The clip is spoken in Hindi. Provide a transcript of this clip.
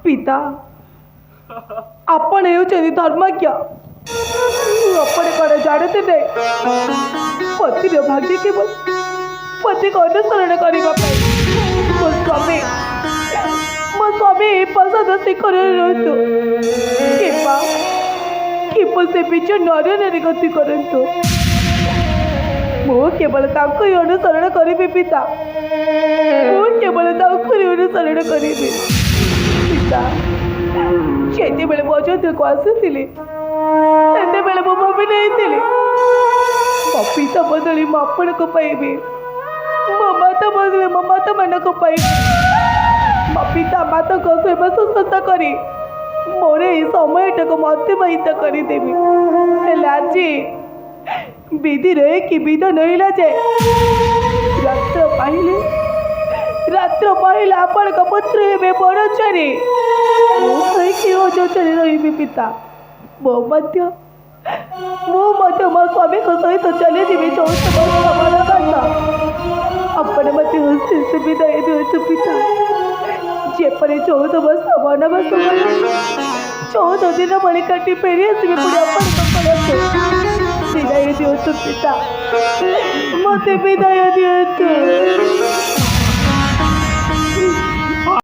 पिता आपण हेउछन्ति धर्मज्ञ आपण कण जानते नहीं पतिर भाग्य केवल पति को अनुसरण करने मो स्वामी पसंद शिखर रहतु कि से बीच नर गति करतु मु केवल ही अनुसरण करी पिता मु केवल ही अनुसरण करी पिता से बेले मो जदि को आसुली से बेले मो भाभी नहीं मो पिता बदली मो आपण को पाइबी मो माता बदले मो माता मान को पाइबी मो पिता माता को सेवा शुश्रूषा करी मोर ये समय को अतिबाहित करदेवी आज विधि रहे कि विध नईला जाए रात्र पाइले आपण पुत्र हे बड़चारी अजोचरे रही पिता मो मो स्वामी को सहित चली जी 14 वर्ष आपण मत विदाय दिवस पिता जेपरी 14 वर्ष वनवास 14 दिन बड़ी काटी फेरी आसबी पुणी विदाय दिवस पिता मत विदाय दिवत।